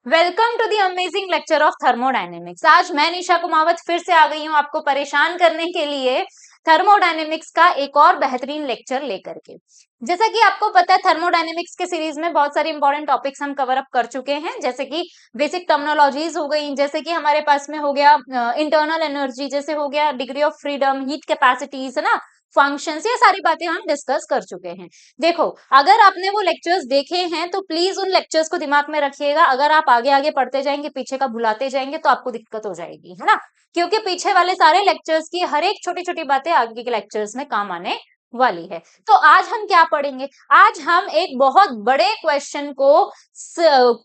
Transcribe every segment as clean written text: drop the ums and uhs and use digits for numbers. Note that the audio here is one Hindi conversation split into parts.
Welcome to the amazing lecture of thermodynamics. आज मैं निशा कुमावत फिर से आ गई हूँ आपको परेशान करने के लिए थर्मोडायनेमिक्स का एक और बेहतरीन लेक्चर लेकर के। जैसा कि आपको पता है थर्मोडायनेमिक्स के सीरीज में बहुत सारे इंपॉर्टेंट टॉपिक्स हम कवर अप कर चुके हैं, जैसे कि बेसिक टर्मिनोलॉजीज हो गई, जैसे कि हमारे पास में हो गया इंटरनल एनर्जी, जैसे हो गया degree of freedom, heat capacities, है ना, फंक्शंस, ये सारी बातें हम डिस्कस कर चुके हैं। देखो, अगर आपने वो लेक्चर्स देखे हैं तो प्लीज उन लेक्चर्स को दिमाग में रखिएगा। अगर आप आगे आगे पढ़ते जाएंगे, पीछे का भुलाते जाएंगे तो आपको दिक्कत हो जाएगी, है ना, क्योंकि पीछे वाले सारे लेक्चर्स की हर एक छोटी छोटी बातें आगे के लेक्चर्स में काम आने वाली है। तो आज हम क्या पढ़ेंगे? आज हम एक बहुत बड़े क्वेश्चन को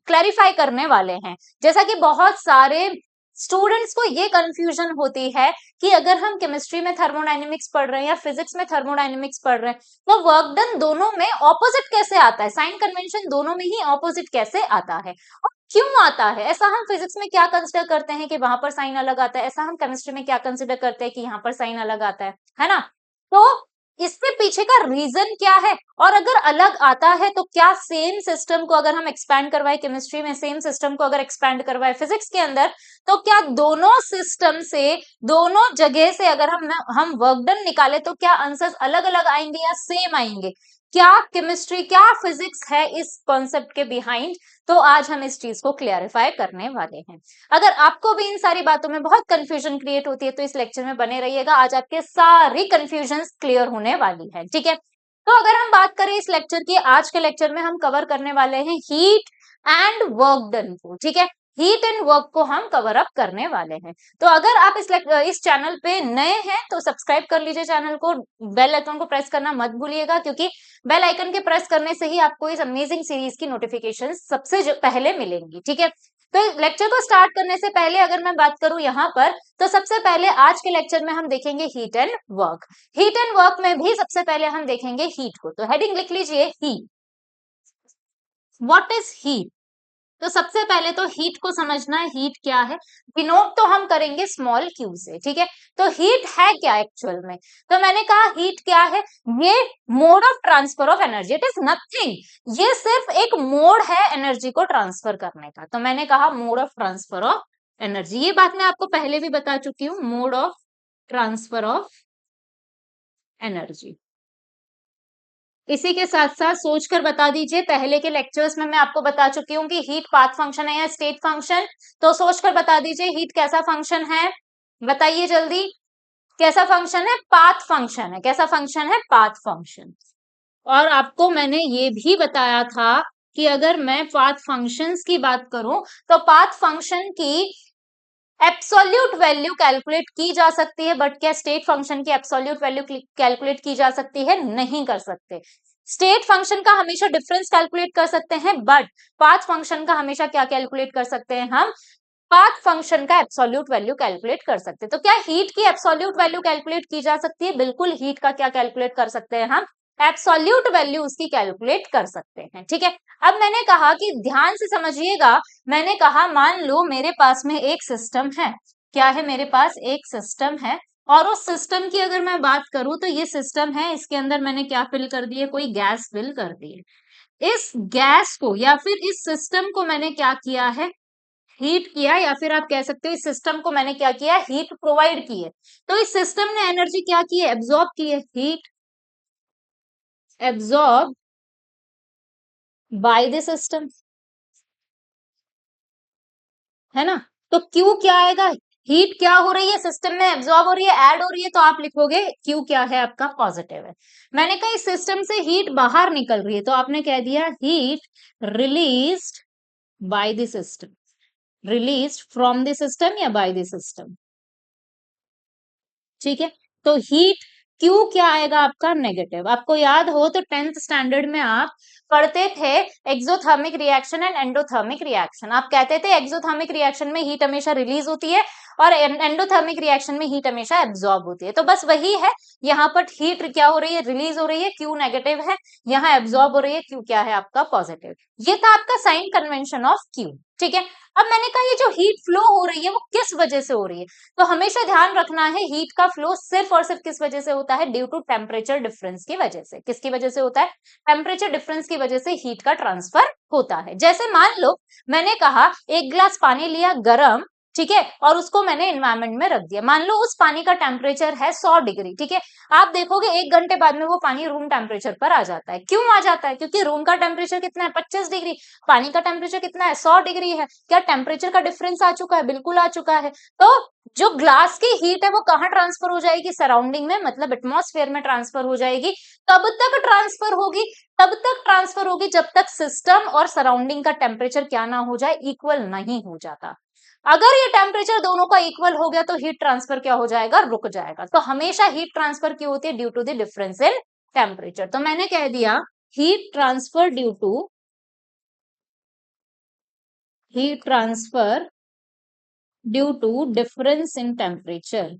क्लैरिफाई करने वाले हैं। जैसा कि बहुत सारे स्टूडेंट्स को ये कंफ्यूजन होती है कि अगर हम केमिस्ट्री में थर्मोडायनेमिक्स पढ़ रहे हैं या फिजिक्स में थर्मोडायनेमिक्स पढ़ रहे हैं तो वर्क डन दोनों में ऑपोजिट कैसे आता है, साइन कन्वेंशन दोनों में ही ऑपोजिट कैसे आता है और क्यों आता है? ऐसा हम फिजिक्स में क्या कंसिडर करते हैं कि वहां पर साइन अलग आता है, ऐसा हम केमिस्ट्री में क्या कंसिडर करते हैं कि यहाँ पर साइन अलग आता है ना। तो इसके पीछे का रीजन क्या है, और अगर अलग आता है तो क्या सेम सिस्टम को अगर हम एक्सपैंड करवाए केमिस्ट्री में, सेम सिस्टम को अगर एक्सपैंड करवाए फिजिक्स के अंदर, तो क्या दोनों सिस्टम से, दोनों जगह से अगर हम वर्क डन निकाले तो क्या आंसर्स अलग अलग आएंगे या सेम आएंगे? क्या केमिस्ट्री, क्या फिजिक्स है इस कॉन्सेप्ट के बिहाइंड? तो आज हम इस चीज को क्लियरिफाई करने वाले हैं। अगर आपको भी इन सारी बातों में बहुत कंफ्यूजन क्रिएट होती है तो इस लेक्चर में बने रहिएगा, आज आपके सारी कंफ्यूजन क्लियर होने वाली है, ठीक है। तो अगर हम बात करें इस लेक्चर की, आज के लेक्चर में हम कवर करने वाले हैं हीट एंड वर्क डन को, ठीक है। हीट एंड वर्क को हम कवर अप करने वाले हैं। तो अगर आप इस चैनल पे नए हैं तो सब्सक्राइब कर लीजिए चैनल को, बेल आइकन को प्रेस करना मत भूलिएगा, क्योंकि बेल आइकन के प्रेस करने से ही आपको इस अमेजिंग सीरीज की नोटिफिकेशन सबसे पहले मिलेंगी, ठीक है। तो लेक्चर को स्टार्ट करने से पहले अगर मैं बात करूं यहाँ पर, तो सबसे पहले आज के लेक्चर में हम देखेंगे heat and work. Heat and work में भी सबसे पहले हम देखेंगे हीट को। तो हेडिंग लिख लीजिए हीट। What is heat? तो सबसे पहले तो हीट को समझना है, हीट क्या है, डिनोट तो हम करेंगे स्मॉल क्यू से, ठीक है। तो हीट है क्या एक्चुअल में? तो मैंने कहा हीट क्या है, ये mode of transfer of energy, it is nothing, ये सिर्फ एक मोड है एनर्जी को ट्रांसफर करने का। तो मैंने कहा mode of transfer of energy, ये बात मैं आपको पहले भी बता चुकी हूँ, mode of transfer of energy. इसी के साथ साथ सोचकर बता दीजिए, पहले के लेक्चर्स में मैं आपको बता चुकी हूँ कि हीट पाथ फंक्शन है या स्टेट फंक्शन। तो सोचकर बता दीजिए हीट कैसा फंक्शन है, बताइए जल्दी। कैसा फंक्शन है? पाथ फंक्शन है। कैसा फंक्शन है? Path function. और आपको मैंने ये भी बताया था कि अगर मैं पाथ फंक्शंस की बात करूं तो पाथ फंक्शन की एब्सोल्यूट वैल्यू कैलकुलेट की जा सकती है, बट क्या स्टेट फंक्शन की एब्सोल्यूट वैल्यू कैलकुलेट की जा सकती है? नहीं कर सकते। स्टेट फंक्शन का हमेशा डिफरेंस कैलकुलेट कर सकते हैं, बट पाथ फंक्शन का हमेशा क्या कैलकुलेट कर सकते हैं हम? पाथ फंक्शन का एब्सोल्यूट वैल्यू कैलकुलेट कर सकते हैं। तो क्या हीट की एब्सोल्यूट वैल्यू कैलकुलेट की जा सकती है? बिल्कुल, हीट का क्या कैलकुलेट कर सकते हैं हम? एब्सोल्यूट वैल्यू उसकी कैलकुलेट कर सकते हैं, ठीक है। अब मैंने कहा कि ध्यान से समझिएगा, मैंने कहा मान लो मेरे पास में एक सिस्टम है। क्या है? मेरे पास एक सिस्टम है, और उस सिस्टम की अगर मैं बात करूं तो ये सिस्टम है, इसके अंदर मैंने क्या फिल कर दिए? कोई गैस फिल कर दी है। इस गैस को या फिर इस सिस्टम को मैंने क्या किया है? हीट किया, या फिर आप कह सकते हो इस सिस्टम को मैंने क्या किया? हीट प्रोवाइड की है। तो इस सिस्टम ने एनर्जी क्या की है? एब्जॉर्ब की है। Heat absorb by the system, है ना। तो क्यू क्या आएगा? हीट क्या हो रही है? सिस्टम में एब्जॉर्ब हो रही है, ऐड हो रही है, तो आप लिखोगे क्यू क्या है आपका? पॉजिटिव है। मैंने कहा इस सिस्टम से हीट बाहर निकल रही है, तो आपने कह दिया heat released by the system, released from the system या बाय द सिस्टम, ठीक है। तो हीट क्यू क्या आएगा आपका? नेगेटिव। आपको याद हो तो 10th स्टैंडर्ड में आप पढ़ते थे exothermic reaction and endothermic reaction. आप कहते थे एक्सोथर्मिक रिएक्शन में हीट हमेशा रिलीज होती है और एंडोथर्मिक रिएक्शन में हीट हमेशा एब्जॉर्ब होती है। तो बस वही है, यहाँ पर हीट क्या हो रही है? रिलीज हो रही है, क्यू नेगेटिव है। यहाँ एब्जॉर्ब हो रही है, क्यू क्या है आपका? पॉजिटिव। ये था आपका साइन कन्वेंशन ऑफ क्यू, ठीक है। अब मैंने कहा ये जो हीट फ्लो हो रही है वो किस वजह से हो रही है? तो हमेशा ध्यान रखना है हीट का फ्लो सिर्फ और सिर्फ किस वजह से होता है? ड्यू टू टेम्परेचर डिफरेंस की वजह से। किसकी वजह से होता है? टेम्परेचर डिफरेंस की वजह से हीट का ट्रांसफर होता है। जैसे मान लो मैंने कहा एक गिलास पानी लिया गरम, ठीक है, और उसको मैंने एनवायरमेंट में रख दिया। मान लो उस पानी का टेम्परेचर है 100 डिग्री, ठीक है। आप देखोगे 1 घंटे बाद में वो पानी रूम टेम्परेचर पर आ जाता है। क्यों आ जाता है? क्योंकि रूम का टेम्परेचर कितना है? 25 डिग्री। पानी का टेम्परेचर कितना है? 100 डिग्री है। क्या टेम्परेचर का डिफरेंस आ चुका है? बिल्कुल आ चुका है। तो जो ग्लास की हीट है वो कहाँ ट्रांसफर हो जाएगी? सराउंडिंग में, मतलब एटमॉस्फेयर में ट्रांसफर हो जाएगी। कब तक ट्रांसफर होगी? तब तक ट्रांसफर होगी जब तक सिस्टम और सराउंडिंग का टेम्परेचर क्या ना हो जाए, इक्वल नहीं हो जाता। अगर ये टेम्परेचर दोनों का इक्वल हो गया तो हीट ट्रांसफर क्या हो जाएगा? रुक जाएगा। तो हमेशा हीट ट्रांसफर क्यों होती है? Due to the difference in temperature. तो मैंने कह दिया heat transfer due to difference in temperature.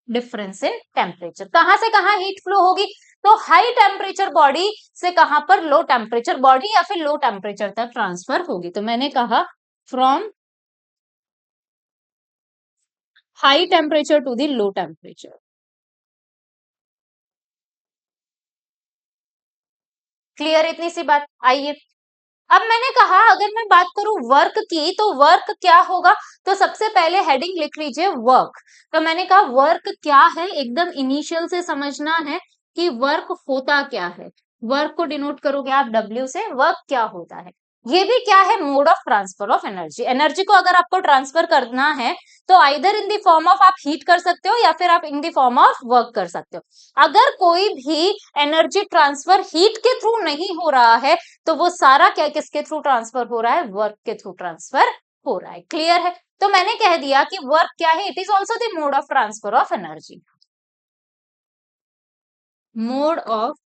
Difference in temperature. कहां से कहां हीट फ्लो होगी? तो हाई टेम्परेचर बॉडी से कहां पर? लो टेम्परेचर बॉडी या फिर लो टेम्परेचर तक ट्रांसफर होगी। तो मैंने कहा from high temperature to the low temperature. Clear इतनी सी बात? आइए अब मैंने कहा अगर मैं बात करूं वर्क की, तो वर्क क्या होगा? तो सबसे पहले हेडिंग लिख लीजिए वर्क। तो मैंने कहा वर्क क्या है, एकदम इनिशियल से समझना है कि वर्क होता क्या है। वर्क को डिनोट करोगे आप डब्ल्यू से। वर्क क्या होता है? ये भी क्या है? Mode of transfer of energy. Energy को अगर आपको ट्रांसफर करना है तो either in the form of आप हीट कर सकते हो या फिर आप in the form of work कर सकते हो। अगर कोई भी एनर्जी ट्रांसफर हीट के थ्रू नहीं हो रहा है तो वो सारा क्या किसके थ्रू ट्रांसफर हो रहा है? वर्क के थ्रू ट्रांसफर हो रहा है। क्लियर है? तो मैंने कह दिया कि वर्क क्या है? It is also the mode of transfer of energy. Mode of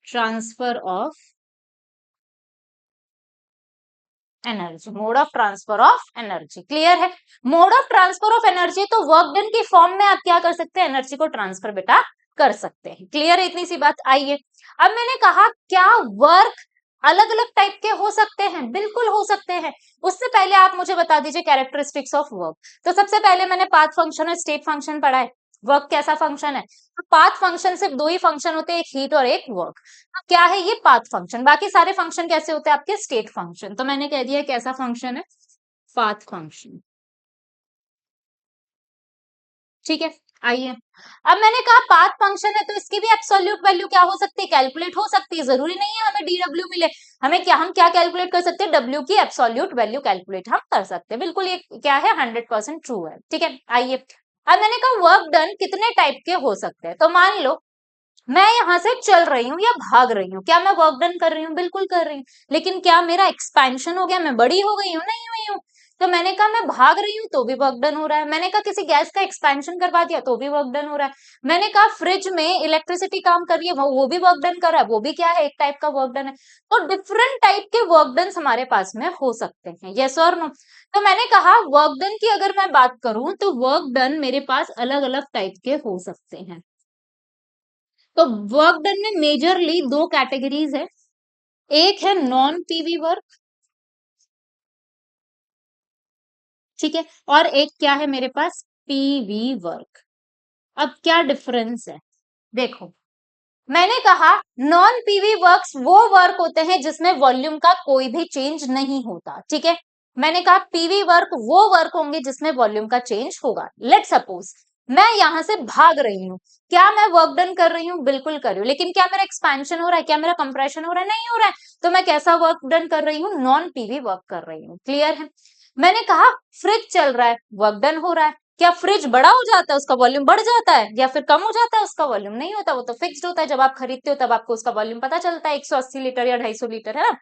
transfer of energy. Mode of transfer of energy. Clear है? Mode of transfer of energy, तो वर्क डन की फॉर्म में आप क्या कर सकते हैं? एनर्जी को ट्रांसफर बेटा कर सकते हैं। क्लियर है इतनी सी बात? आइए अब मैंने कहा क्या वर्क अलग अलग टाइप के हो सकते हैं? बिल्कुल हो सकते हैं। उससे पहले आप मुझे बता दीजिए कैरेक्टरिस्टिक्स ऑफ वर्क। तो सबसे पहले मैंने पाथ फंक्शन और स्टेट फंक्शन पढ़ा है। वर्क कैसा फंक्शन है? तो पाथ फंक्शन सिर्फ दो ही फंक्शन होते हैं, एक हीट और एक वर्क। तो क्या है ये? Path function. बाकी सारे फंक्शन कैसे होते हैं आपके? State function. तो मैंने कह दिया कैसा फंक्शन है? Path function. ठीक है, आइए अब मैंने कहा पाथ फंक्शन है तो इसकी भी एब्सोल्यूट वैल्यू क्या हो सकती है? कैलकुलेट हो सकती है। जरूरी नहीं है हमें डीडब्ल्यू मिले। हम क्या कैलकुलेट कर सकते हैं? डब्ल्यू की एब्सोल्यूट वैल्यू कैलकुलेट हम कर सकते हैं। बिल्कुल ये क्या है? 100% ट्रू है। ठीक है, आइए अब मैंने कहा वर्क डन कितने टाइप के हो सकते हैं। तो मान लो मैं यहां से चल रही हूँ या भाग रही हूँ, क्या मैं वर्क डन कर रही हूँ? बिल्कुल कर रही हूँ। लेकिन क्या मेरा एक्सपेंशन हो गया? मैं बड़ी हो गई हूँ? नहीं हुई हूँ। तो मैंने कहा मैं भाग रही हूँ तो भी वर्क डन हो रहा है। मैंने कहा किसी गैस का एक्सपेंशन करवा दिया तो भी वर्क डन हो रहा है। मैंने कहा फ्रिज में इलेक्ट्रिसिटी काम कर रही है, वो भी वर्क डन कर रहा है, वो भी क्या है? एक टाइप का वर्क डन है। तो डिफरेंट टाइप के वर्क डन हमारे पास में हो सकते हैं। यस और नो? तो मैंने कहा वर्क डन की अगर मैं बात करूं तो वर्क डन मेरे पास अलग अलग टाइप के हो सकते हैं। तो वर्क डन में मेजरली दो कैटेगरीज है। एक है नॉन पीवी वर्क, ठीक है, और एक क्या है मेरे पास? PV work. अब क्या डिफरेंस है? देखो मैंने कहा नॉन पीवी वर्क्स वो वर्क होते हैं जिसमें वॉल्यूम का कोई भी चेंज नहीं होता। ठीक है, मैंने कहा पीवी वर्क वो वर्क होंगे जिसमें वॉल्यूम का चेंज होगा। लेट सपोज मैं यहां से भाग रही हूँ, क्या मैं वर्क डन कर रही हूँ? बिल्कुल कर रही हूँ। लेकिन क्या मेरा एक्सपेंशन हो रहा है? क्या मेरा कंप्रेशन हो रहा है? नहीं हो रहा है। तो मैं कैसा वर्क डन कर रही हूँ? नॉन पीवी वर्क कर रही हूँ। क्लियर है? मैंने कहा फ्रिज चल रहा है, वर्क डन हो रहा है। क्या फ्रिज बड़ा हो जाता है, उसका वॉल्यूम बढ़ जाता है या फिर कम हो जाता है? उसका वॉल्यूम नहीं होता, वो तो फिक्स्ड होता है। जब आप खरीदते हो तब आपको उसका वॉल्यूम पता चलता है, 180 लीटर या 250 लीटर, है ना?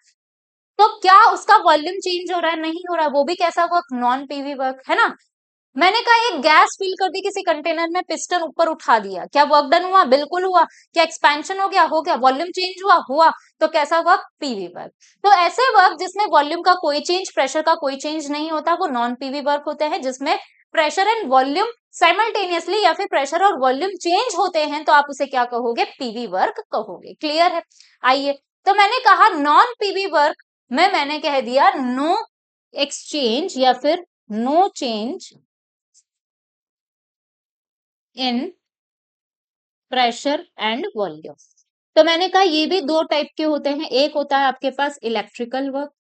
तो क्या उसका वॉल्यूम चेंज हो रहा है? नहीं हो रहा है। वो भी कैसा वर्क? नॉन पीवी वर्क, है ना? मैंने कहा एक गैस फिल कर दी किसी कंटेनर में, पिस्टन ऊपर उठा दिया, क्या वर्क डन हुआ? बिल्कुल हुआ। क्या एक्सपेंशन हो गया? हो गया। वॉल्यूम चेंज हुआ? हुआ। तो कैसा वर्क? PV work. तो ऐसे वर्क जिसमें वॉल्यूम का कोई चेंज, प्रेशर का कोई चेंज नहीं होता, वो नॉन पीवी वर्क होते हैं। जिसमें प्रेशर एंड वॉल्यूम साइमल्टेनियसली या फिर प्रेशर और वॉल्यूम चेंज होते हैं तो आप उसे क्या कहोगे? पीवी वर्क कहोगे। क्लियर है? आइए तो मैंने कहा नॉन पीवी वर्क में मैंने कह दिया नो एक्सचेंज या फिर no change in pressure and volume. तो मैंने कहा ये भी दो टाइप के होते हैं, एक होता है आपके पास इलेक्ट्रिकल वर्क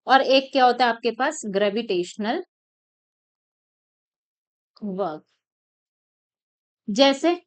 और एक क्या होता है आपके पास ग्रेविटेशनल वर्क। जैसे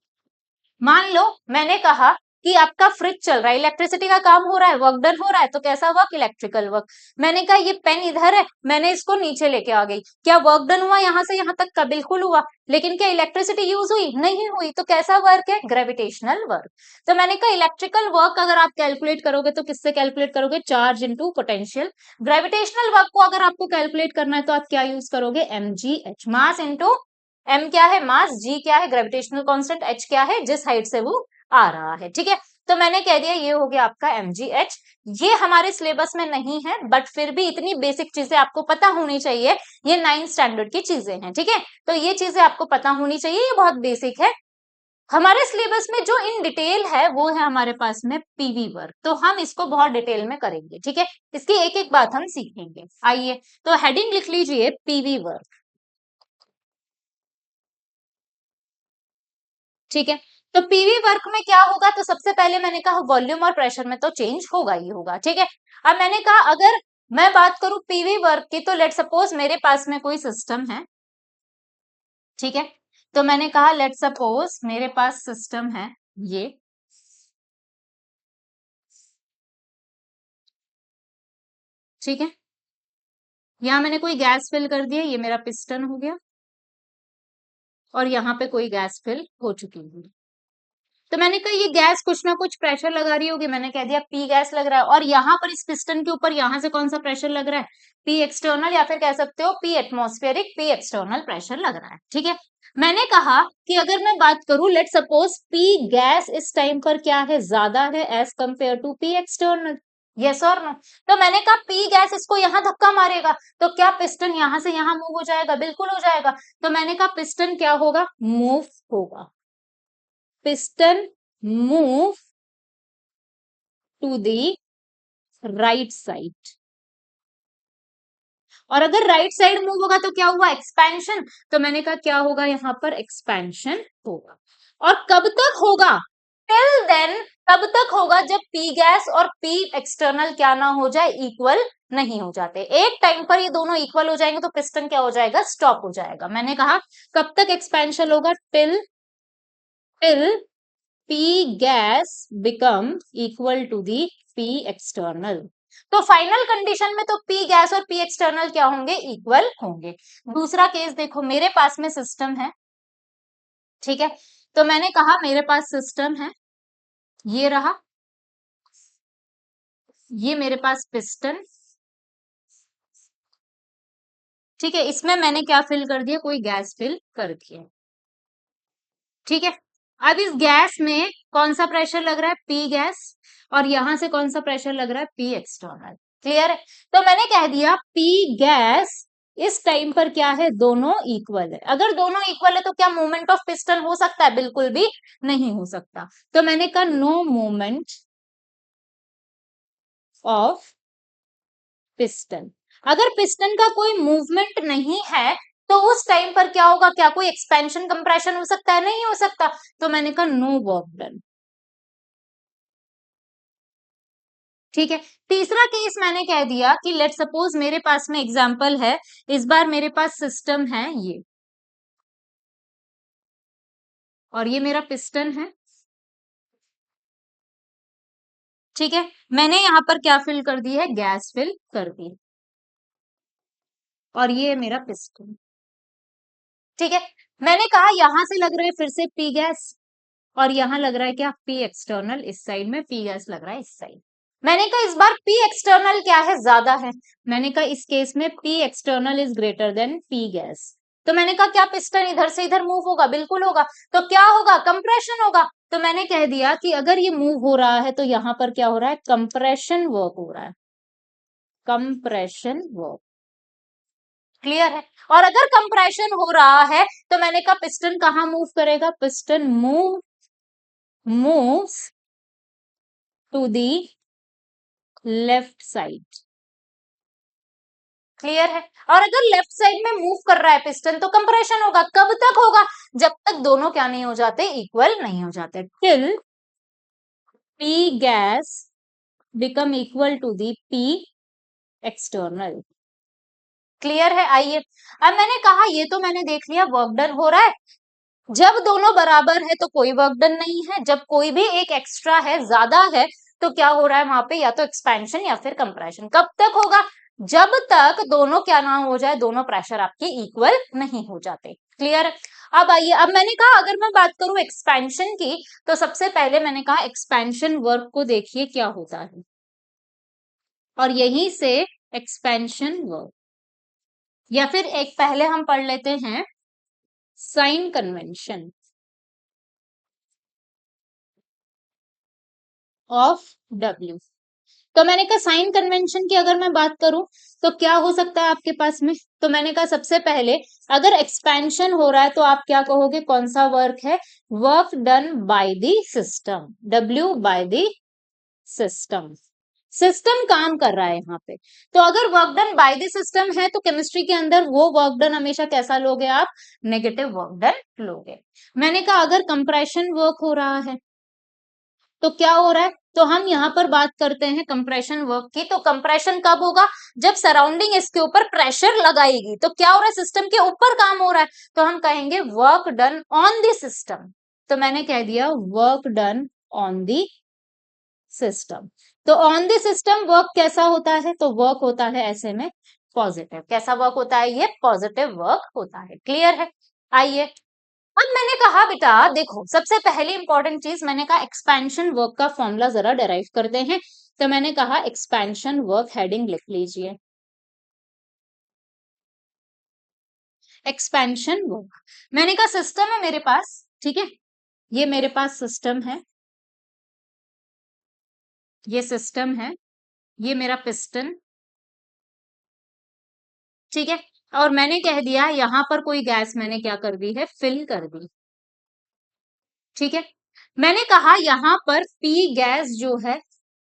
मान लो मैंने कहा कि आपका फ्रिज चल रहा है, इलेक्ट्रिसिटी का काम हो रहा है, वर्क डन हो रहा है, तो कैसा वर्क? Electrical work. मैंने कहा ये पेन इधर है, मैंने इसको नीचे लेके आ गई, क्या वर्क डन हुआ यहां से यहां तक का? बिल्कुल हुआ। लेकिन क्या इलेक्ट्रिसिटी यूज हुई? नहीं हुई। तो कैसा वर्क है? Gravitational work. तो मैंने कहा इलेक्ट्रिकल वर्क अगर आप कैलकुलेट करोगे तो किससे कैलकुलेट करोगे? Charge into potential. Gravitational work को अगर आपको कैलकुलेट करना है तो आप क्या यूज करोगे? mgh, मास इंटू m क्या है? मास। g क्या है? Gravitational constant. h क्या है? जिस हाइट से वो आ रहा है। ठीक है, तो मैंने कह दिया ये हो गया आपका mgh। ये हमारे सिलेबस में नहीं है, बट फिर भी इतनी बेसिक चीजें आपको पता होनी चाहिए। ये 9th स्टैंडर्ड की चीजें हैं। ठीक है, तो ये चीजें आपको पता होनी चाहिए, ये बहुत बेसिक है। हमारे सिलेबस में जो इन डिटेल है वो है हमारे पास में पीवी वर्क, तो हम इसको बहुत डिटेल में करेंगे। ठीक है, इसकी एक एक बात हम सीखेंगे। आइए, तो हेडिंग लिख लीजिए पीवी वर्क। ठीक है, तो पीवी वर्क में क्या होगा? तो सबसे पहले मैंने कहा वॉल्यूम और प्रेशर में तो चेंज होगा ही होगा। ठीक है, अब मैंने कहा अगर मैं बात करूं पीवी वर्क की, तो लेट सपोज मेरे पास में कोई सिस्टम है। ठीक है, तो मैंने कहा लेट सपोज मेरे पास सिस्टम है ये। ठीक है, यहां मैंने कोई गैस फिल कर दिया, ये मेरा पिस्टन हो गया, और यहाँ पे कोई गैस फिल हो चुकी है। तो मैंने कहा ये गैस कुछ ना कुछ प्रेशर लगा रही होगी, मैंने कह दिया पी गैस लग रहा है, और यहाँ पर इस पिस्टन के ऊपर यहाँ से कौन सा प्रेशर लग रहा है? पी एक्सटर्नल, या फिर कह सकते हो P atmospheric, P external pressure लग रहा है। ठीक है, मैंने कहा कि अगर मैं बात करूं लेट सपोज पी गैस इस टाइम पर क्या है? ज्यादा है as compare to P external. Yes और नो? तो मैंने कहा पी गैस इसको यहाँ धक्का मारेगा, तो क्या पिस्टन यहाँ से यहाँ मूव हो जाएगा? बिल्कुल हो जाएगा। तो मैंने कहा पिस्टन क्या होगा? मूव होगा। piston move to the right side। और अगर राइट साइड मूव होगा तो क्या हुआ? एक्सपेंशन। तो मैंने कहा क्या होगा? यहाँ पर एक्सपेंशन होगा। और कब तक होगा? Till then. कब तक होगा? जब पी गैस और पी एक्सटर्नल क्या ना हो जाए? इक्वल नहीं हो जाते। एक टाइम पर ये दोनों इक्वल हो जाएंगे तो पिस्टन क्या हो जाएगा? स्टॉप हो जाएगा। मैंने कहा कब तक एक्सपेंशन होगा? Till till P gas become equal to the P external। तो फाइनल कंडीशन में तो P गैस और P एक्सटर्नल क्या होंगे? इक्वल होंगे। दूसरा केस देखो, मेरे पास में सिस्टम है। ठीक है, तो मैंने कहा मेरे पास सिस्टम है, ये रहा, ये मेरे पास पिस्टन। ठीक है, इसमें मैंने क्या फिल कर दिया? कोई गैस फिल कर दिया। ठीक है, अब इस गैस में कौन सा प्रेशर लग रहा है? P gas. और यहां से कौन सा प्रेशर लग रहा है? P external. क्लियर है? तो मैंने कह दिया पी गैस इस टाइम पर क्या है? दोनों इक्वल है। अगर दोनों इक्वल है तो क्या मूवमेंट ऑफ पिस्टन हो सकता है? बिल्कुल भी नहीं हो सकता। तो मैंने कहा नो मूवमेंट ऑफ पिस्टन। अगर पिस्टन का कोई मूवमेंट नहीं है तो उस टाइम पर क्या होगा? क्या कोई एक्सपेंशन कंप्रेशन हो सकता है? नहीं हो सकता। तो मैंने कहा नो वर्क डन। ठीक है, तीसरा केस मैंने कह दिया कि लेट सपोज मेरे पास में एग्जांपल है, इस बार मेरे पास सिस्टम है ये, और ये मेरा पिस्टन है। ठीक है, मैंने यहां पर क्या फिल कर दी है? गैस फिल कर दी, और ये मेरा पिस्टन। ठीक है, मैंने कहा यहां से लग रहा है फिर से पी गैस, और यहां लग रहा है क्या? P external. इस साइड में पी गैस लग रहा है इस साइड। मैंने कहा इस बार पी एक्सटर्नल क्या है? ज्यादा है। मैंने कहा इस केस में P external is greater than P gas. तो मैंने कहा क्या पिस्टन इधर से इधर मूव होगा? बिल्कुल होगा। तो क्या होगा? कंप्रेशन होगा। तो मैंने कह दिया कि अगर ये मूव हो रहा है तो यहां पर क्या हो रहा है? कंप्रेशन वर्क हो रहा है। Compression work. क्लियर है? और अगर कंप्रेशन हो रहा है तो मैंने कहा पिस्टन कहाँ मूव करेगा? Piston moves to the left side. Clear है? और अगर लेफ्ट साइड में मूव कर रहा है पिस्टन तो कंप्रेशन होगा। कब तक होगा? जब तक दोनों क्या नहीं हो जाते, इक्वल नहीं हो जाते, till P gas become equal to the P external. Clear है? आइए, अब मैंने कहा ये तो मैंने देख लिया वर्क डन हो रहा है। जब दोनों बराबर है तो कोई वर्क डन नहीं है, जब कोई भी एक एक्स्ट्रा है, ज्यादा है, तो क्या हो रहा है वहां पे, या तो एक्सपेंशन या फिर कंप्रेशन। कब तक होगा? जब तक दोनों क्या ना हो जाए, दोनों प्रेशर आपके इक्वल नहीं हो जाते। क्लियर? अब आइए, अब मैंने कहा अगर मैं बात करूं एक्सपेंशन की, तो सबसे पहले मैंने कहा एक्सपेंशन वर्क को देखिए क्या होता है, और यहीं से एक्सपेंशन वर्क, या फिर एक पहले हम पढ़ लेते हैं साइन कन्वेंशन ऑफ डब्ल्यू। तो मैंने कहा साइन कन्वेंशन की अगर मैं बात करूं तो क्या हो सकता है आपके पास में, तो मैंने कहा सबसे पहले अगर एक्सपेंशन हो रहा है तो आप क्या कहोगे, कौन सा वर्क है, work done by the system, W by the system. System काम कर रहा है यहाँ पे, तो अगर work done by the system है तो केमिस्ट्री के अंदर वो वर्क डन हमेशा कैसा लोगे आप, नेगेटिव वर्क डन लोगे। मैंने कहा अगर कंप्रेशन वर्क हो रहा है तो क्या हो रहा है, तो हम यहाँ पर बात करते हैं कंप्रेशन वर्क की। तो कंप्रेशन कब होगा, जब सराउंडिंग इसके ऊपर प्रेशर लगाएगी, तो क्या हो रहा है, सिस्टम के ऊपर काम हो रहा है, तो हम कहेंगे work done on the system. तो मैंने कह दिया work done on the system. तो ऑन द सिस्टम वर्क कैसा होता है, तो वर्क होता है ऐसे में पॉजिटिव। कैसा वर्क होता है, ये पॉजिटिव वर्क होता है। क्लियर है? आइए, अब मैंने कहा बेटा देखो, सबसे पहली इंपॉर्टेंट चीज मैंने कहा एक्सपेंशन वर्क का फॉर्मूला जरा डेराइव करते हैं। तो मैंने कहा एक्सपेंशन वर्क हेडिंग लिख लीजिए, एक्सपेंशन वर्क। मैंने कहा सिस्टम है मेरे पास, ठीक है, ये मेरे पास सिस्टम है, ये सिस्टम है, ये मेरा पिस्टन, ठीक है, और मैंने कह दिया यहां पर कोई गैस मैंने क्या कर दी है, फिल कर दी, ठीक है। मैंने कहा यहां पर पी गैस जो है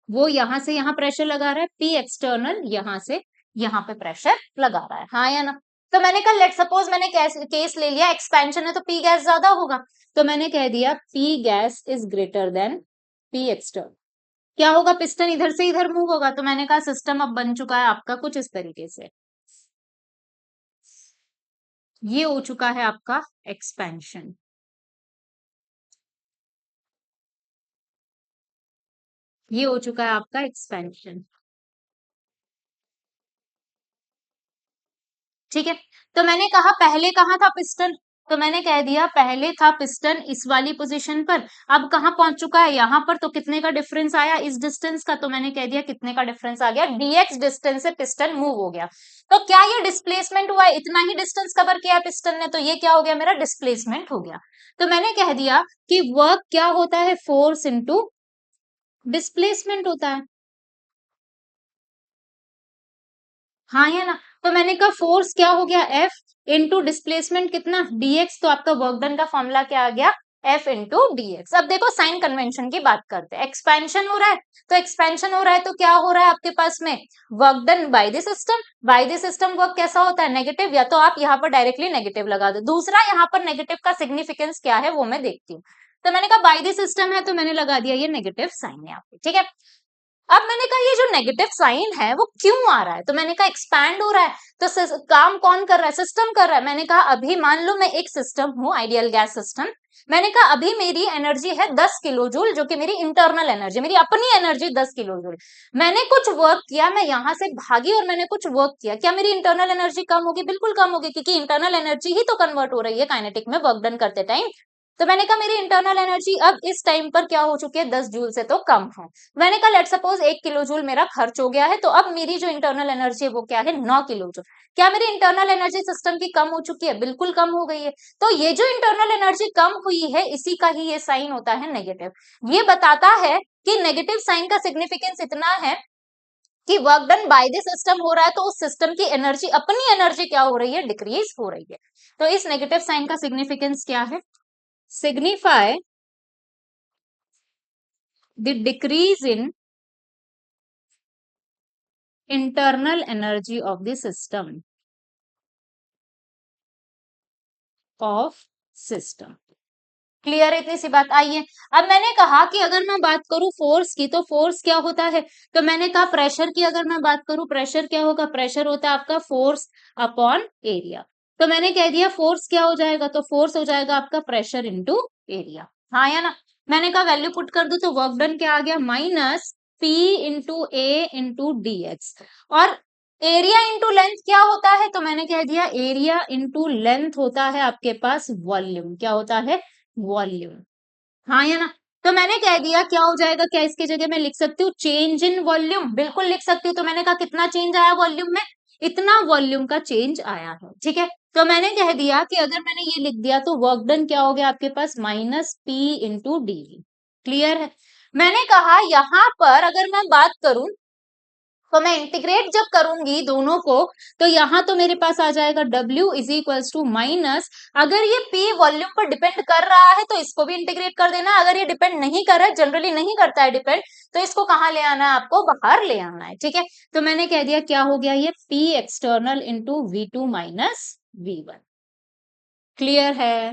वो यहां से यहां प्रेशर लगा रहा है, पी एक्सटर्नल यहां से यहां पे प्रेशर लगा रहा है, हाँ या ना। तो मैंने कहा लेट सपोज मैंने केस ले लिया एक्सपेंशन है तो पी गैस ज्यादा होगा, तो मैंने कह दिया P gas is greater than P external. क्या होगा, पिस्टन इधर से इधर मूव होगा, तो मैंने कहा सिस्टम अब बन चुका है आपका कुछ इस तरीके से, ये हो चुका है आपका एक्सपेंशन, ये हो चुका है आपका एक्सपेंशन, ठीक है। तो मैंने कहा पहले कहाँ था पिस्टन, तो मैंने कह दिया पहले था पिस्टन इस वाली पोजीशन पर, अब कहाँ पहुंच चुका है, यहां पर। तो कितने का डिफरेंस आया इस डिस्टेंस का, तो मैंने कह दिया कितने का डिफरेंस आ गया, डीएक्स डिस्टेंस से पिस्टन मूव हो गया। तो क्या ये डिस्प्लेसमेंट हुआ है, इतना ही डिस्टेंस कवर किया पिस्टन ने, तो ये क्या हो गया, मेरा डिस्प्लेसमेंट हो गया। तो मैंने कह दिया कि वर्क क्या होता है, फोर्स इंटू डिस्प्लेसमेंट होता है, हाँ या ना। तो मैंने कहा फोर्स क्या हो गया, एफ इंटू डिस्प्लेसमेंट कितना, डीएक्स। तो आपका वर्क डन का फॉर्मूला क्या आ गया, एफ इंटू डीएक्स। अब देखो साइन कन्वेंशन की बात करते हैं, एक्सपेंशन हो रहा है, तो एक्सपेंशन हो रहा है तो क्या हो रहा है आपके पास में, work done by the system. By the system work कैसा होता है, नेगेटिव, या तो आप यहाँ पर डायरेक्टली नेगेटिव लगा दो। दूसरा यहाँ पर नेगेटिव का सिग्निफिकेंस क्या है वो मैं देखती हूँ। तो मैंने कहा बाय द सिस्टम है तो मैंने लगा दिया ये नेगेटिव साइन यहाँ पे, ठीक है। अब मैंने कहा ये जो नेगेटिव साइन है वो क्यों आ रहा है, तो मैंने कहा एक्सपैंड हो रहा है, तो काम कौन कर रहा है, सिस्टम कर रहा है। मैंने कहा अभी मान लो मैं एक सिस्टम हूँ, आइडियल गैस सिस्टम। मैंने कहा अभी मेरी एनर्जी है 10 किलो जूल, जो कि मेरी इंटरनल एनर्जी, मेरी अपनी एनर्जी 10 किलो जूल। मैंने कुछ वर्क किया, मैं यहां से भागी और मैंने कुछ वर्क किया, क्या मेरी इंटरनल एनर्जी कम होगी, बिल्कुल कम होगी, क्योंकि इंटरनल एनर्जी ही तो कन्वर्ट हो रही है काइनेटिक में वर्क डन करते टाइम। तो मैंने कहा मेरी इंटरनल एनर्जी अब इस टाइम पर क्या हो चुकी है, 10 जूल से तो कम है। मैंने कहा लेट सपोज 1 किलो जूल मेरा खर्च हो गया है, तो अब मेरी जो इंटरनल एनर्जी है वो क्या है, 9 किलो जूल। क्या मेरी इंटरनल एनर्जी सिस्टम की कम हो चुकी है, बिल्कुल कम हो गई है। तो ये जो इंटरनल एनर्जी कम हुई है इसी का ही ये साइन होता है नेगेटिव। ये बताता है कि नेगेटिव साइन का सिग्निफिकेंस इतना है कि work done by the system हो रहा है, तो उस सिस्टम की एनर्जी, अपनी एनर्जी क्या हो रही है, डिक्रीज हो रही है। तो इस नेगेटिव साइन का सिग्निफिकेंस क्या है, signify the decrease in internal energy of the system of system. Clear है इतनी सी बात? आइए अब मैंने कहा कि अगर मैं बात करूं फोर्स की, तो फोर्स क्या होता है? तो मैंने कहा प्रेशर की अगर मैं बात करूं, प्रेशर क्या होगा? प्रेशर होता है आपका फोर्स अपॉन एरिया। तो मैंने कह दिया फोर्स क्या हो जाएगा? तो फोर्स हो जाएगा आपका प्रेशर इंटू एरिया। हाँ या ना? मैंने कहा वैल्यू पुट कर दू तो वर्क डन क्या आ गया? माइनस पी इंटू ए इंटू डी एक्स। और एरिया इंटू लेंथ क्या होता है? तो मैंने कह दिया एरिया इंटू लेंथ होता है आपके पास वॉल्यूम। क्या होता है? वॉल्यूम। हाँ या ना? तो मैंने कह दिया क्या हो जाएगा? क्या इसकी जगह मैं लिख सकती हूँ चेंज इन वॉल्यूम? बिल्कुल लिख सकती हूँ। तो मैंने कहा कितना चेंज आया वॉल्यूम में? इतना वॉल्यूम का चेंज आया है। ठीक है, तो मैंने कह दिया कि अगर मैंने ये लिख दिया तो वर्क डन क्या हो गया आपके पास? Minus P into D. Clear है? मैंने कहा यहां पर अगर मैं बात करूं तो मैं इंटीग्रेट जब करूंगी दोनों को, तो यहां तो मेरे पास आ जाएगा W is equals to minus, अगर ये P वॉल्यूम पर डिपेंड कर रहा है तो इसको भी इंटीग्रेट कर देना, अगर ये डिपेंड नहीं कर रहा है, जनरली नहीं करता है डिपेंड, तो इसको कहाँ ले आना है? आपको बाहर ले आना है। ठीक है, तो मैंने कह दिया क्या हो गया? ये P external into V2 minus V1। Clear है?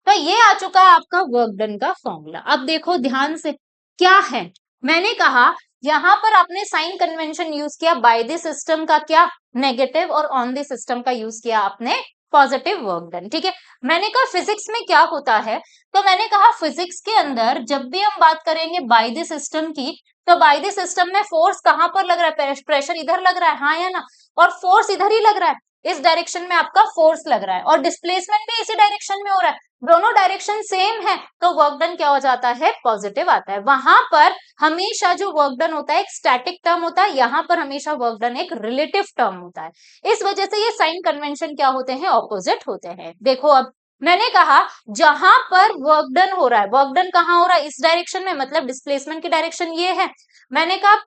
तो ये आ चुका है आपका वर्क डन का फॉर्मूला। अब देखो ध्यान से क्या है, मैंने कहा यहां पर आपने साइन कन्वेंशन यूज किया, बाय द सिस्टम का क्या? नेगेटिव, और ऑन द सिस्टम का यूज किया आपने पॉजिटिव वर्क डन। ठीक है, मैंने कहा फिजिक्स में क्या होता है? तो मैंने कहा फिजिक्स के अंदर जब भी हम बात करेंगे बाय द सिस्टम की, तो बाय द सिस्टम में फोर्स कहां पर लग रहा है? प्रेशर इधर लग रहा है, हाँ या ना? और फोर्स इधर ही लग रहा है, इस डायरेक्शन में आपका फोर्स लग रहा है, और डिस्प्लेसमेंट भी इसी डायरेक्शन में हो रहा है, दोनों डायरेक्शन सेम है, तो वर्क डन क्या हो जाता है? पॉजिटिव आता है। वहां पर हमेशा जो वर्क डन होता है एक स्टैटिक टर्म होता है, यहाँ पर हमेशा वर्क डन एक रिलेटिव टर्म होता है। इस वजह से ये साइन कन्वेंशन क्या होते हैं? ऑपोजिट होते हैं। देखो अब मैंने कहा जहां पर वर्क डन हो रहा है, वर्क डन कहाँ हो रहा है? इस डायरेक्शन में, मतलब डिस्प्लेसमेंट की डायरेक्शन ये है। मैंने कहा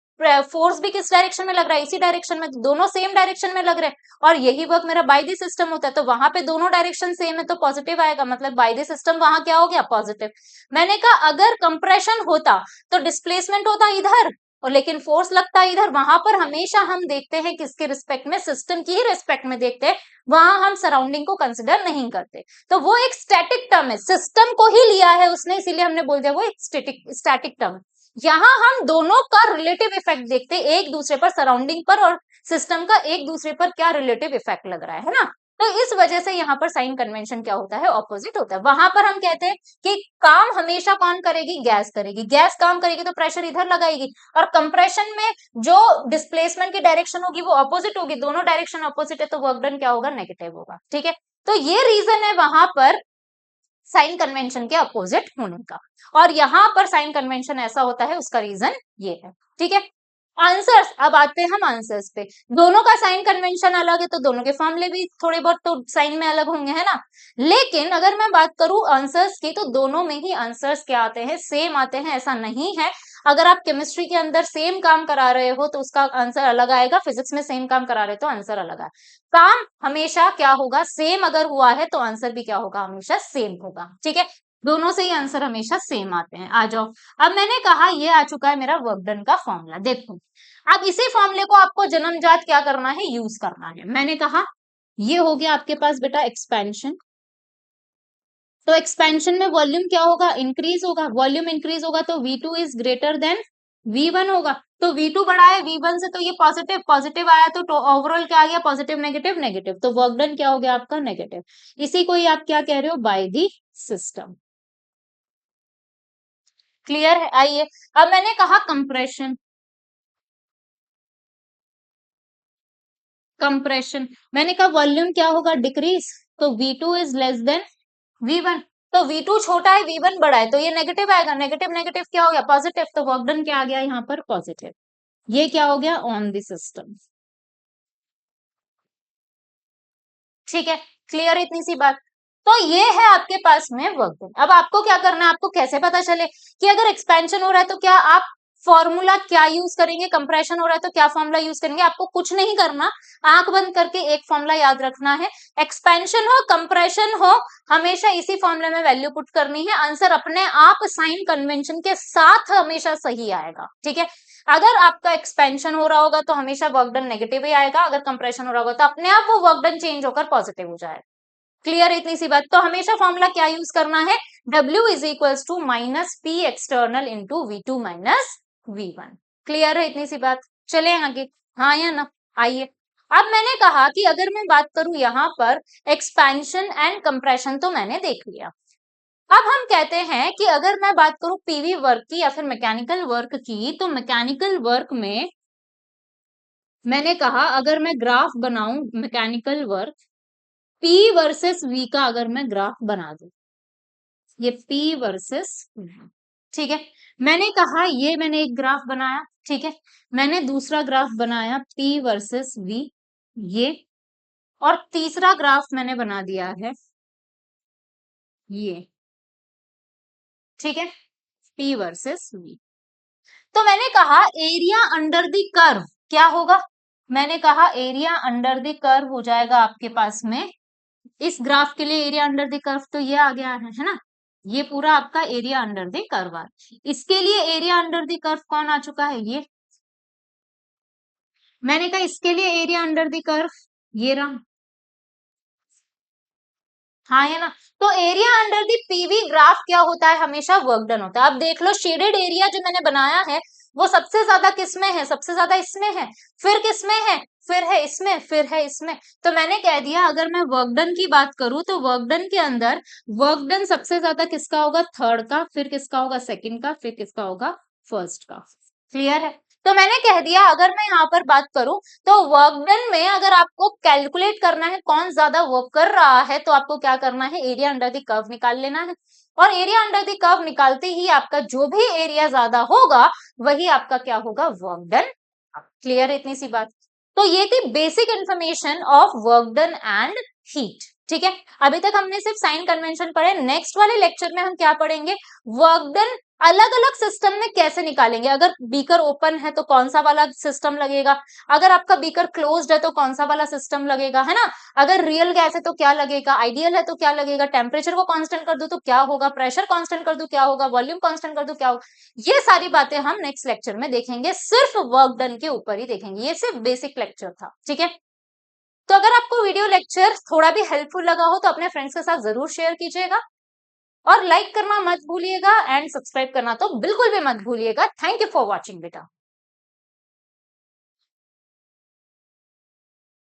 फोर्स भी किस डायरेक्शन में लग रहा है? इसी डायरेक्शन में, दोनों सेम डायरेक्शन में लग रहे हैं, और यही वर्क मेरा बाय द सिस्टम होता है, तो वहां पे दोनों डायरेक्शन सेम है तो पॉजिटिव आएगा, मतलब बाय द सिस्टम वहां क्या हो गया? पॉजिटिव। मैंने कहा अगर कंप्रेशन होता तो डिस्प्लेसमेंट होता इधर, और लेकिन फोर्स लगता है इधर, वहां पर हमेशा हम देखते हैं किसके रिस्पेक्ट में? सिस्टम की ही रिस्पेक्ट में देखते हैं, वहां हम सराउंडिंग को कंसिडर नहीं करते। तो वो एक स्टैटिक टर्म है, सिस्टम को ही लिया है उसने, इसीलिए हमने बोल दिया वो एक स्टैटिक टर्म। यहाँ हम दोनों का रिलेटिव इफेक्ट देखते हैं एक दूसरे पर, सराउंडिंग पर और सिस्टम का एक दूसरे पर क्या रिलेटिव इफेक्ट लग रहा है ना? तो इस वजह से यहाँ पर साइन कन्वेंशन क्या होता है? ऑपोजिट होता है। वहां पर हम कहते हैं कि काम हमेशा कौन करेगी? गैस करेगी। गैस काम करेगी तो प्रेशर इधर लगाएगी, और कंप्रेशन में जो डिस्प्लेसमेंट की डायरेक्शन होगी वो ऑपोजिट होगी, दोनों डायरेक्शन ऑपोजिट है, तो वर्क डन क्या होगा? नेगेटिव होगा। ठीक है, तो ये रीजन है वहां पर साइन कन्वेंशन के अपोजिट होने का, और यहां पर साइन कन्वेंशन ऐसा होता है, उसका रीजन ये है। ठीक है, आंसर्स, अब आते हैं हम आंसर्स पे। दोनों का साइन कन्वेंशन अलग है तो दोनों के फॉर्मूले भी थोड़े बहुत तो साइन में अलग होंगे, है ना? लेकिन अगर मैं बात करूं आंसर्स की, तो दोनों में ही आंसर्स क्या आते हैं? सेम आते हैं। ऐसा नहीं है अगर आप केमिस्ट्री के अंदर सेम काम करा रहे हो तो उसका आंसर अलग आएगा, फिजिक्स में सेम काम करा रहे हो तो आंसर अलग आएगा। काम हमेशा क्या होगा? सेम अगर हुआ है तो आंसर भी क्या होगा? हमेशा सेम होगा। ठीक है, दोनों से ही आंसर हमेशा सेम आते हैं। आ जाओ, अब मैंने कहा ये आ चुका है मेरा वर्क डन का फॉर्मूला। देखो अब इसी फॉर्मूले को आपको जन्मजात क्या करना है? यूज करना है। मैंने कहा ये हो गया आपके पास बेटा एक्सपेंशन, तो एक्सपेंशन में वॉल्यूम क्या होगा? इंक्रीज होगा। वॉल्यूम इंक्रीज होगा तो V2 is greater than V1 होगा, तो V2 बड़ा है V1 से, तो ये पॉजिटिव पॉजिटिव आया, तो ओवरऑल क्या आ गया? पॉजिटिव नेगेटिव नेगेटिव, तो वर्क डन क्या हो गया आपका? नेगेटिव। इसी को ही आप क्या कह रहे हो? By the system. क्लियर है? आइए अब मैंने कहा कंप्रेशन, कंप्रेशन मैंने कहा वॉल्यूम क्या होगा? डिक्रीज, तो V2 is less than V1, तो V2 छोटा है V1 बड़ा है, तो ये नेगेटिव आएगा। नेगेटिव नेगेटिव क्या हो गया? पॉजिटिव, तो वर्क डन क्या आ गया यहाँ पर? पॉजिटिव। ये क्या हो गया? On the system. ठीक है, क्लियर इतनी सी बात? तो ये है आपके पास में वर्क डन। अब आपको क्या करना है? आपको कैसे पता चले कि अगर एक्सपेंशन हो रहा है तो क्या आप फॉर्मूला क्या यूज करेंगे? कंप्रेशन हो रहा है तो क्या फॉर्मूला यूज करेंगे? आपको कुछ नहीं करना, आंख बंद करके एक फॉर्मूला याद रखना है। एक्सपेंशन हो कंप्रेशन हो, हमेशा इसी फॉर्मूले में वैल्यू पुट करनी है, आंसर अपने आप साइन कन्वेंशन के साथ हमेशा सही आएगा। ठीक है, अगर आपका एक्सपेंशन हो रहा होगा तो हमेशा वर्क डन नेगेटिव ही आएगा, अगर कंप्रेशन हो रहा होगा तो अपने आप वो वर्क डन चेंज होकर पॉजिटिव हो जाएगा। क्लियर है इतनी सी बात। तो हमेशा फॉर्मूला क्या यूज करना है, W is equals to minus P external into V2 minus V1। Clear है इतनी सी बात। चले आगे, हाँ या ना, आइए। अब मैंने कहा कि अगर मैं बात करूं यहाँ पर एक्सपेंशन एंड कंप्रेशन, तो मैंने देख लिया। अब हम कहते हैं कि अगर मैं बात करूं पीवी वर्क की या फिर मैकेनिकल वर्क की, तो मैकेनिकल वर्क में मैंने कहा अगर मैं ग्राफ बनाऊं mechanical work P versus V का, अगर मैं ग्राफ बना दूं, ये P वर्सेस V, ठीक है। मैंने कहा ये मैंने एक ग्राफ बनाया, ठीक है। मैंने दूसरा ग्राफ बनाया P वर्सेस V, ये, और तीसरा ग्राफ मैंने बना दिया है ये, ठीक है, P वर्सेस V। तो मैंने कहा एरिया अंडर द कर्व क्या होगा, मैंने कहा एरिया अंडर द कर्व हो जाएगा आपके पास में, इस ग्राफ के लिए एरिया अंडर द कर्व तो ये आ गया है ना, ये पूरा आपका एरिया अंडर द कर्व आ, इसके लिए एरिया अंडर द कर्व कौन आ चुका है, ये। मैंने कहा इसके लिए एरिया अंडर द कर्व ये रहा, हाँ है ना। तो area under the PV graph क्या होता है, हमेशा वर्क डन होता है। अब देख लो शेडेड एरिया जो मैंने बनाया है वो सबसे ज्यादा किसमें है, सबसे ज्यादा इसमें है, फिर किसमें है, फिर है इसमें, फिर है इसमें। तो मैंने कह दिया अगर मैं वर्क डन की बात करूं तो वर्क डन के अंदर वर्क डन सबसे ज्यादा किसका होगा, थर्ड का, फिर किसका होगा, सेकंड का, फिर किसका होगा, फर्स्ट का। क्लियर है। तो मैंने कह दिया अगर मैं यहाँ पर बात करूं तो वर्क डन में अगर आपको कैलकुलेट करना है कौन ज्यादा वर्क कर रहा है, तो आपको क्या करना है, एरिया अंडर द कर्व निकाल लेना है, और एरिया अंडर द कर्व निकालते ही आपका जो भी एरिया ज्यादा होगा वही आपका क्या होगा, वर्क डन। क्लियर है इतनी सी बात। तो ये थी basic information of work done and heat, ठीक है। अभी तक हमने सिर्फ साइन कन्वेंशन पढ़े, नेक्स्ट वाले लेक्चर में हम क्या पढ़ेंगे, वर्क डन अलग अलग सिस्टम में कैसे निकालेंगे। अगर बीकर ओपन है तो कौन सा वाला सिस्टम लगेगा, अगर आपका बीकर क्लोज्ड है तो कौन सा वाला सिस्टम लगेगा, है ना। अगर रियल गैस है तो क्या लगेगा, आइडियल है तो क्या लगेगा, टेम्परेचर को कांस्टेंट कर दो तो क्या होगा, प्रेशर कांस्टेंट कर दो क्या होगा, वॉल्यूम कांस्टेंट कर दो क्या होगा। ये सारी बातें हम नेक्स्ट लेक्चर में देखेंगे, सिर्फ वर्क डन के ऊपर ही देखेंगे, ये सिर्फ बेसिक लेक्चर था, ठीक है। तो अगर आपको वीडियो लेक्चर थोड़ा भी हेल्पफुल लगा हो तो अपने फ्रेंड्स के साथ जरूर शेयर कीजिएगा, और लाइक करना मत भूलिएगा, एंड सब्सक्राइब करना तो बिल्कुल भी मत भूलिएगा। थैंक यू फॉर वॉचिंग बेटा।